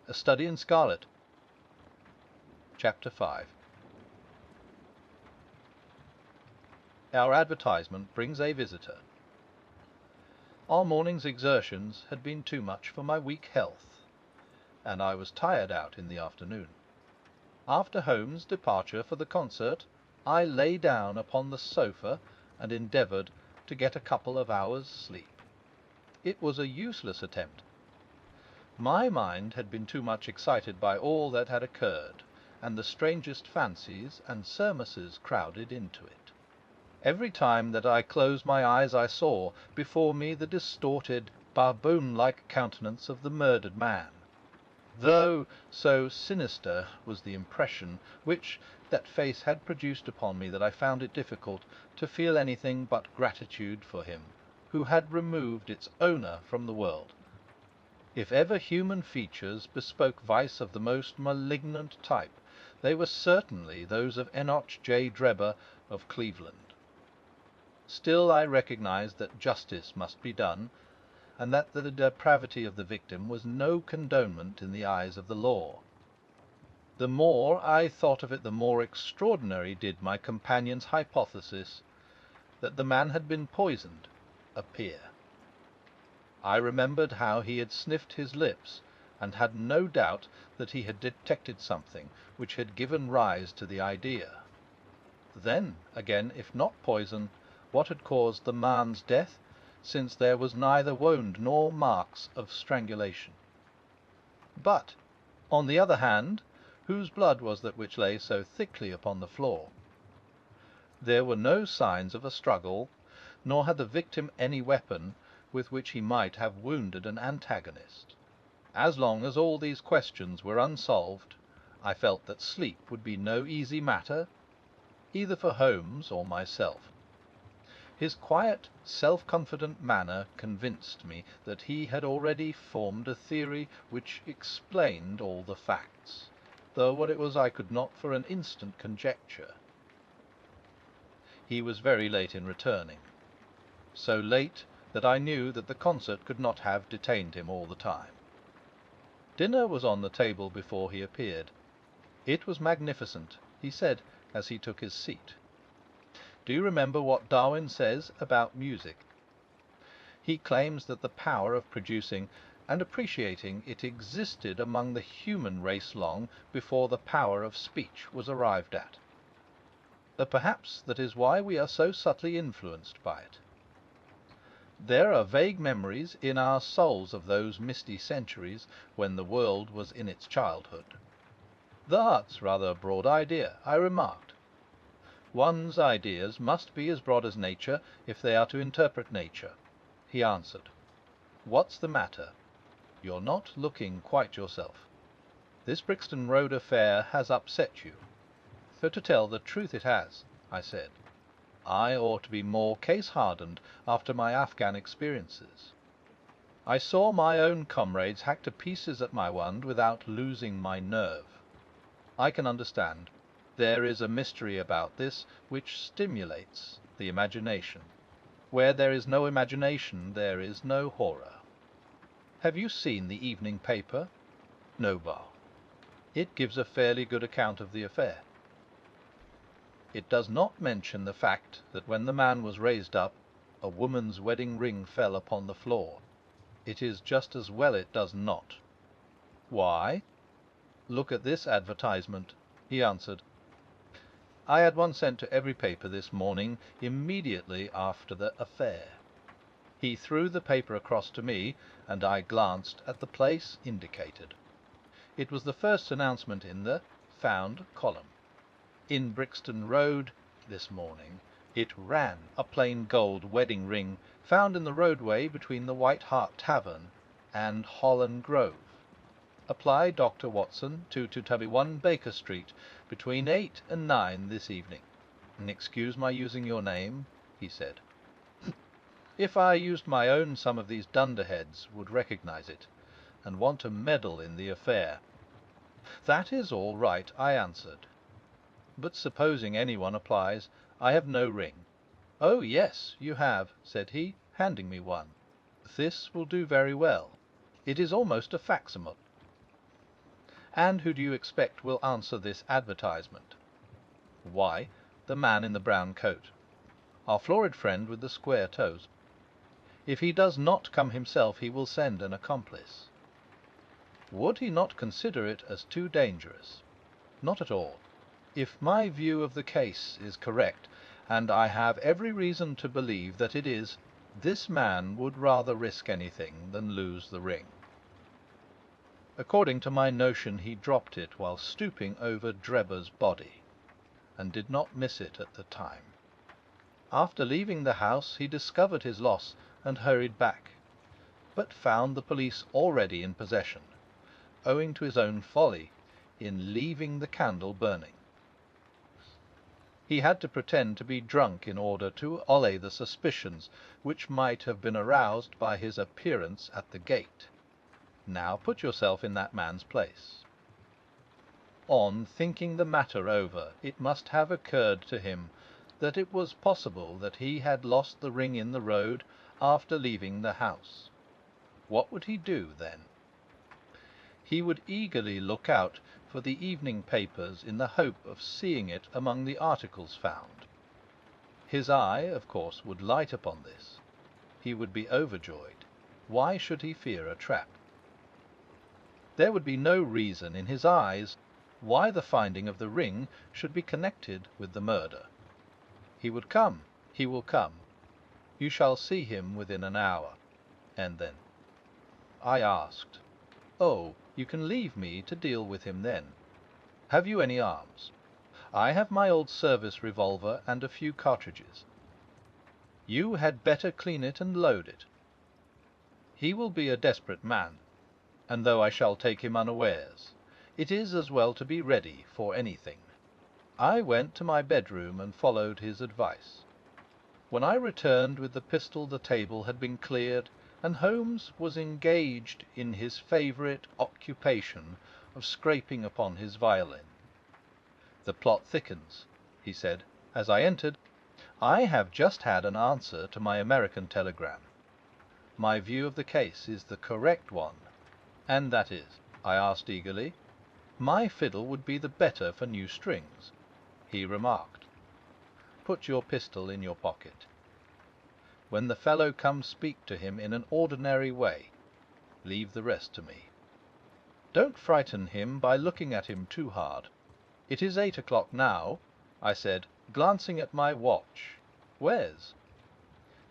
A Study in Scarlet. Chapter 5. Our advertisement brings a visitor. Our morning's exertions had been too much for my weak health, and I was tired out in the afternoon. After Holmes' departure for the concert, I lay down upon the sofa and endeavoured to get a couple of hours' sleep. It was a useless attempt. My mind had been too much excited by all that had occurred, and the strangest fancies and surmises crowded into it. Every time that I closed my eyes I saw before me the distorted, baboon-like countenance of the murdered man, though so sinister was the impression which that face had produced upon me that I found it difficult to feel anything but gratitude for him who had removed its owner from the world. If ever human features bespoke vice of the most malignant type, they were certainly those of Enoch J. Drebber of Cleveland. Still I recognized that justice must be done, and that the depravity of the victim was no condonement in the eyes of the law. The more I thought of it, the more extraordinary did my companion's hypothesis that the man had been poisoned appear. I remembered how he had sniffed his lips, and had no doubt that he had detected something which had given rise to the idea. Then, again, if not poison, what had caused the man's death, since there was neither wound nor marks of strangulation? But, on the other hand, whose blood was that which lay so thickly upon the floor? There were no signs of a struggle, nor had the victim any weapon with which he might have wounded an antagonist. As long as all these questions were unsolved, I felt that sleep would be no easy matter, either for Holmes or myself. His quiet, self-confident manner convinced me that he had already formed a theory which explained all the facts, though what it was I could not for an instant conjecture. He was very late in returning, so late that I knew that the concert could not have detained him all the time. Dinner was on the table before he appeared. It was magnificent, he said as he took his seat. Do you remember what Darwin says about music? He claims that the power of producing and appreciating it existed among the human race long before the power of speech was arrived at. Perhaps that is why we are so subtly influenced by it. There are vague memories in our souls of those misty centuries when the world was in its childhood. That's rather a broad idea, I remarked. One's ideas must be as broad as nature if they are to interpret nature, he answered. What's the matter? You're not looking quite yourself. This Brixton Road affair has upset you. So to tell the truth it has, I said. I ought to be more case-hardened after my Afghan experiences. I saw my own comrades hacked to pieces at Maiwand without losing my nerve. I can understand. There is a mystery about this which stimulates the imagination. Where there is no imagination, there is no horror. Have you seen the evening paper? No, Bar. It gives a fairly good account of the affair. It does not mention the fact that when the man was raised up, a woman's wedding ring fell upon the floor. It is just as well it does not. Why? Look at this advertisement, he answered. I had one sent to every paper this morning immediately after the affair. He threw the paper across to me, and I glanced at the place indicated. It was the first announcement in the Found column. In Brixton Road this morning it ran: a plain gold wedding ring found in the roadway between the White Hart Tavern and Holland Grove. Apply Dr. Watson, 2221 Baker Street, between 8 and 9 this evening. Excuse my using your name, he said. If I used my own, some of these dunderheads would recognize it, and want to meddle in the affair. That is all right, I answered. But supposing anyone applies, I have no ring. Oh, yes, you have, said he, handing me one. This will do very well. It is almost a facsimile. And who do you expect will answer this advertisement? Why, the man in the brown coat, our florid friend with the square toes. If he does not come himself, he will send an accomplice. Would he not consider it as too dangerous? Not at all. If my view of the case is correct, and I have every reason to believe that it is, this man would rather risk anything than lose the ring. According to my notion, he dropped it while stooping over Drebber's body, and did not miss it at the time. After leaving the house, he discovered his loss and hurried back, but found the police already in possession, owing to his own folly in leaving the candle burning. He had to pretend to be drunk in order to allay the suspicions which might have been aroused by his appearance at the gate. Now put yourself in that man's place. On thinking the matter over, it must have occurred to him that it was possible that he had lost the ring in the road after leaving the house. What would he do then? He would eagerly look out for the evening papers in the hope of seeing it among the articles found. His eye, of course, would light upon this. He would be overjoyed. Why should he fear a trap? There would be no reason in his eyes why the finding of the ring should be connected with the murder. He would come. He will come. You shall see him within an hour. And then I asked, "Oh, you can leave me to deal with him then. Have you any arms?" "I have my old service revolver and a few cartridges." "You had better clean it and load it. He will be a desperate man, and though I shall take him unawares, it is as well to be ready for anything." I went to my bedroom and followed his advice. When I returned with the pistol, the table had been cleared, and Holmes was engaged in his favourite occupation of scraping upon his violin. "The plot thickens," he said, as I entered. "I have just had an answer to my American telegram. My view of the case is the correct one." "And that is?" I asked eagerly. "My fiddle would be the better for new strings." He remarked, "Put your pistol in your pocket. When the fellow comes, speak to him in an ordinary way. Leave the rest to me. Don't frighten him by looking at him too hard. It is 8 o'clock now," I said, glancing at my watch. "Where's?"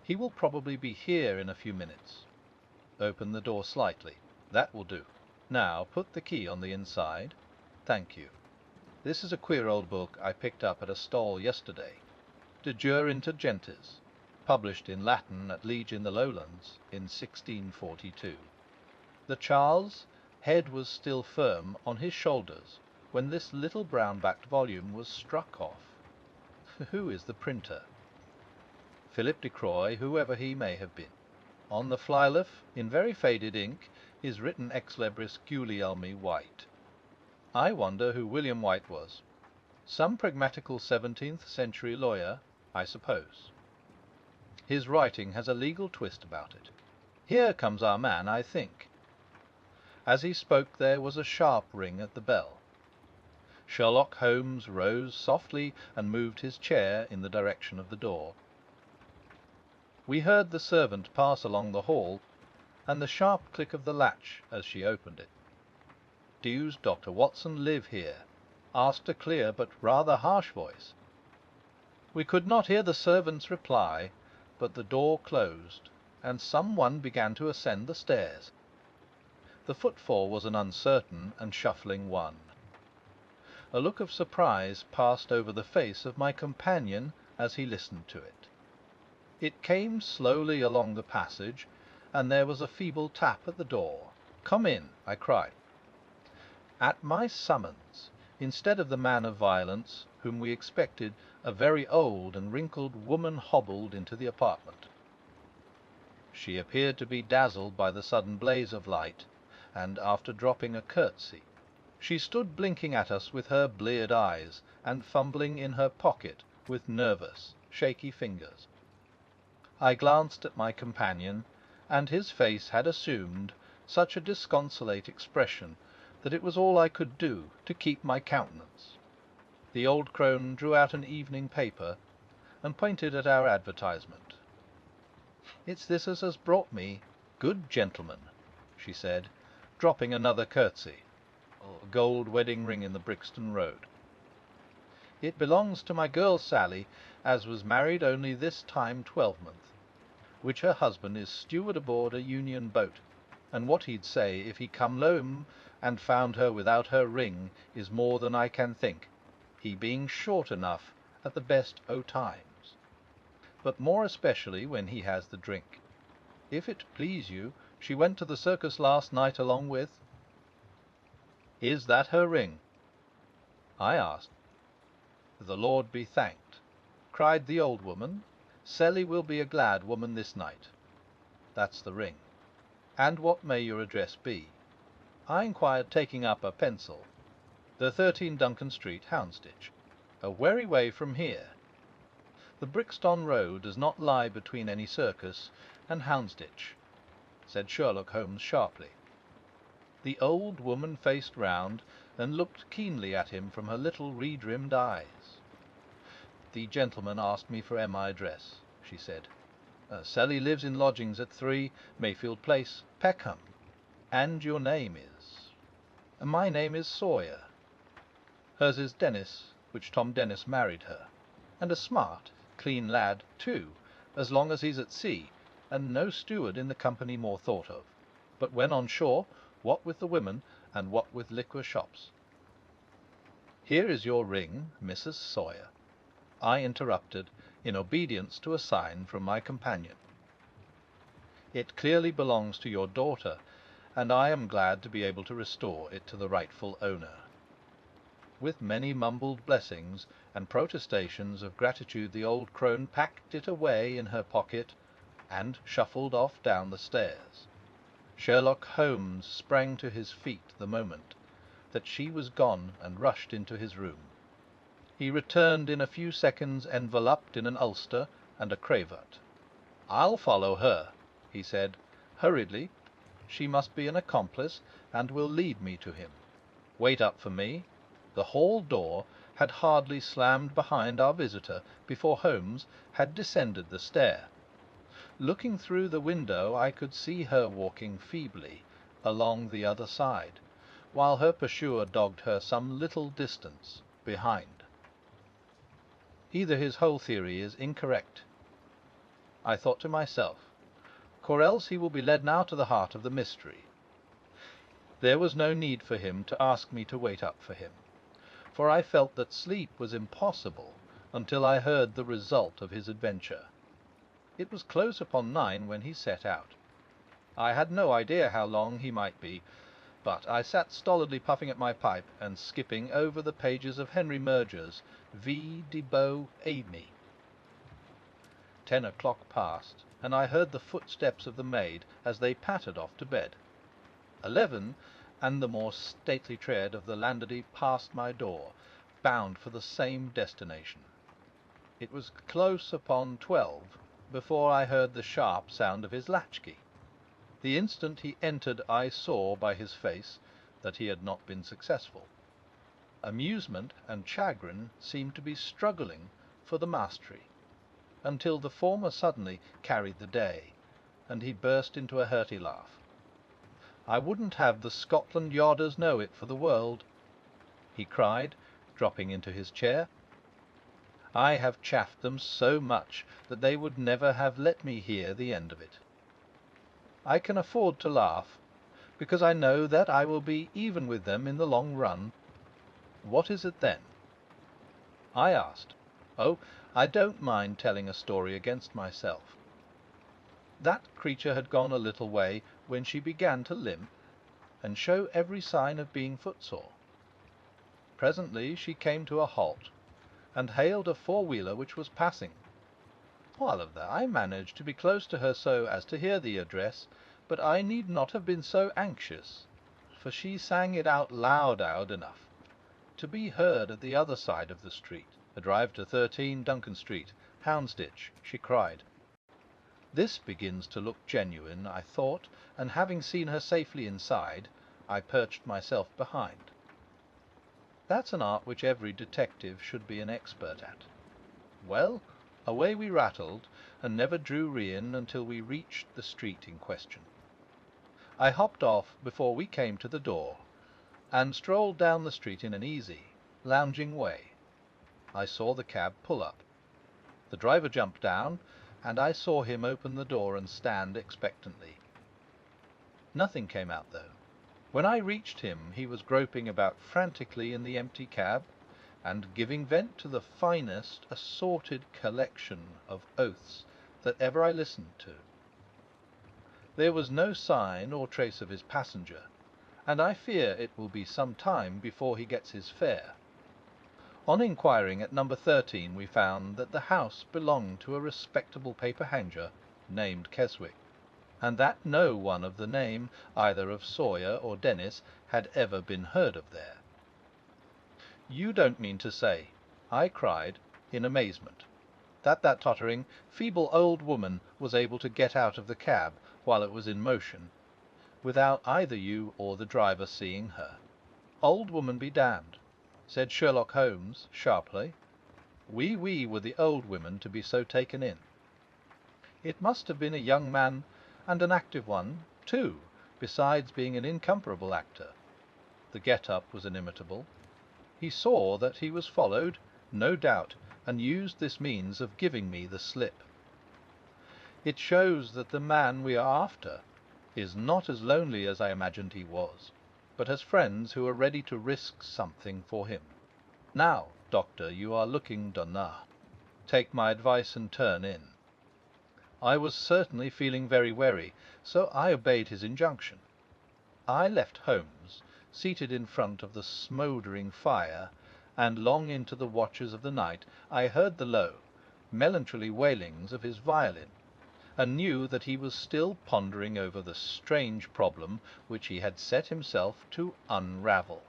"He will probably be here in a few minutes." "Open the door slightly. That will do. Now put the key on the inside. Thank you. This is a queer old book I picked up at a stall yesterday. De Jure Inter Gentes, published in Latin at Liege in the Lowlands in 1642. The Charles' head was still firm on his shoulders when this little brown-backed volume was struck off. Who is the printer? Philip de Croy, whoever he may have been. On the flyleaf, in very faded ink, is written ex libris Gulielmi White. I wonder who William White was. Some pragmatical 17th century lawyer, I suppose. His writing has a legal twist about it. Here comes our man, I think. As he spoke, there was a sharp ring at the bell. Sherlock Holmes rose softly and moved his chair in the direction of the door. We heard the servant pass along the hall, and the sharp click of the latch as she opened it. "Does Dr. Watson live here?" asked a clear but rather harsh voice. We could not hear the servant's reply, but the door closed, and some one began to ascend the stairs. The footfall was an uncertain and shuffling one. A look of surprise passed over the face of my companion as he listened to it. It came slowly along the passage, and there was a feeble tap at the door. "Come in," I cried. At my summons, instead of the man of violence whom we expected, a very old and wrinkled woman hobbled into the apartment. She appeared to be dazzled by the sudden blaze of light, and after dropping a curtsy, she stood blinking at us with her bleared eyes and fumbling in her pocket with nervous, shaky fingers. I glanced at my companion, and his face had assumed such a disconsolate expression that it was all I could do to keep my countenance. The old crone drew out an evening paper and pointed at our advertisement. "It's this as has brought me, good gentlemen," she said, dropping another curtsy, a gold wedding ring in the Brixton Road. "It belongs to my girl Sally, as was married only this time twelvemonth, which her husband is steward aboard a Union boat, and what he'd say if he come home and found her without her ring is more than I can think, he being short enough at the best o' times, but more especially when he has the drink. If it please you, she went to the circus last night along with—" "Is that her ring?" I asked. "The Lord be thanked," cried the old woman. "Sally will be a glad woman this night. That's the ring. And what may your address be?" I inquired, taking up a pencil. "The 13 Duncan Street, Houndsditch. A weary way from here. The Brixton Road does not lie between any circus and Houndsditch," said Sherlock Holmes sharply. The old woman faced round and looked keenly at him from her little reed-rimmed eyes. "The gentleman asked me for my address," she said. "Sally lives in lodgings at 3 Mayfield Place, Peckham. And your name is—" "My name is Sawyer." "Hers is Dennis, which Tom Dennis married her. And a smart, clean lad, too, as long as he's at sea, and no steward in the company more thought of. But when on shore, what with the women, and what with liquor shops—" "Here is your ring, Mrs. Sawyer," I interrupted, in obedience to a sign from my companion. "It clearly belongs to your daughter, and I am glad to be able to restore it to the rightful owner." With many mumbled blessings and protestations of gratitude, the old crone packed it away in her pocket and shuffled off down the stairs. Sherlock Holmes sprang to his feet the moment that she was gone and rushed into his room. He returned in a few seconds enveloped in an ulster and a cravat. "I'll follow her," he said, hurriedly. "She must be an accomplice, and will lead me to him. Wait up for me." The hall door had hardly slammed behind our visitor before Holmes had descended the stair. Looking through the window, I could see her walking feebly along the other side, while her pursuer dogged her some little distance behind. Either his whole theory is incorrect, I thought to myself, or else he will be led now to the heart of the mystery. There was no need for him to ask me to wait up for him, for I felt that sleep was impossible until I heard the result of his adventure. It was close upon 9 when he set out. I had no idea how long he might be, but I sat stolidly puffing at my pipe and skipping over the pages of Henry Murger's Vie de Beau Ami. 10 o'clock passed, and I heard the footsteps of the maid as they pattered off to bed. 11, and the more stately tread of the landlady passed my door, bound for the same destination. It was close upon 12 before I heard the sharp sound of his latchkey. The instant he entered I saw by his face that he had not been successful. Amusement and chagrin seemed to be struggling for the mastery, until the former suddenly carried the day, and he burst into a hearty laugh. "I wouldn't have the Scotland Yarders know it for the world," he cried, dropping into his chair. "I have chaffed them so much that they would never have let me hear the end of it. I can afford to laugh, because I know that I will be even with them in the long run." "What is it then?" I asked. "Oh, I don't mind telling a story against myself. That creature had gone a little way when she began to limp and show every sign of being footsore. Presently she came to a halt and hailed a four-wheeler which was passing. While of that I managed to be close to her so as to hear the address, but I need not have been so anxious, for she sang it out loud enough to be heard at the other side of the street. 'A drive to 13 Duncan Street, Houndsditch,' she cried. This begins to look genuine, I thought, and having seen her safely inside, I perched myself behind. That's an art which every detective should be an expert at. Well, away we rattled, and never drew rein until we reached the street in question. I hopped off before we came to the door, and strolled down the street in an easy, lounging way. I saw the cab pull up. The driver jumped down, and I saw him open the door and stand expectantly. Nothing came out, though. When I reached him, he was groping about frantically in the empty cab, and giving vent to the finest assorted collection of oaths that ever I listened to. There was no sign or trace of his passenger, and I fear it will be some time before he gets his fare. On inquiring at number 13, we found that the house belonged to a respectable paper-hanger named Keswick, and that no one of the name, either of Sawyer or Dennis, had ever been heard of there. "You don't mean to say," I cried in amazement, "that tottering, feeble old woman was able to get out of the cab while it was in motion, without either you or the driver seeing her?" "Old woman be damned," said Sherlock Holmes sharply. We were the old women to be so taken in. It must have been a young man, and an active one, too, besides being an incomparable actor. The get-up was inimitable. He saw that he was followed, no doubt, and used this means of giving me the slip. It shows that the man we are after is not as lonely as I imagined he was, but has friends who are ready to risk something for him. Now, Doctor, you are looking donneur. Take my advice and turn in." I was certainly feeling very weary, so I obeyed his injunction. I left Holmes seated in front of the smouldering fire, and long into the watches of the night I heard the low, melancholy wailings of his violin, and knew that he was still pondering over the strange problem which he had set himself to unravel.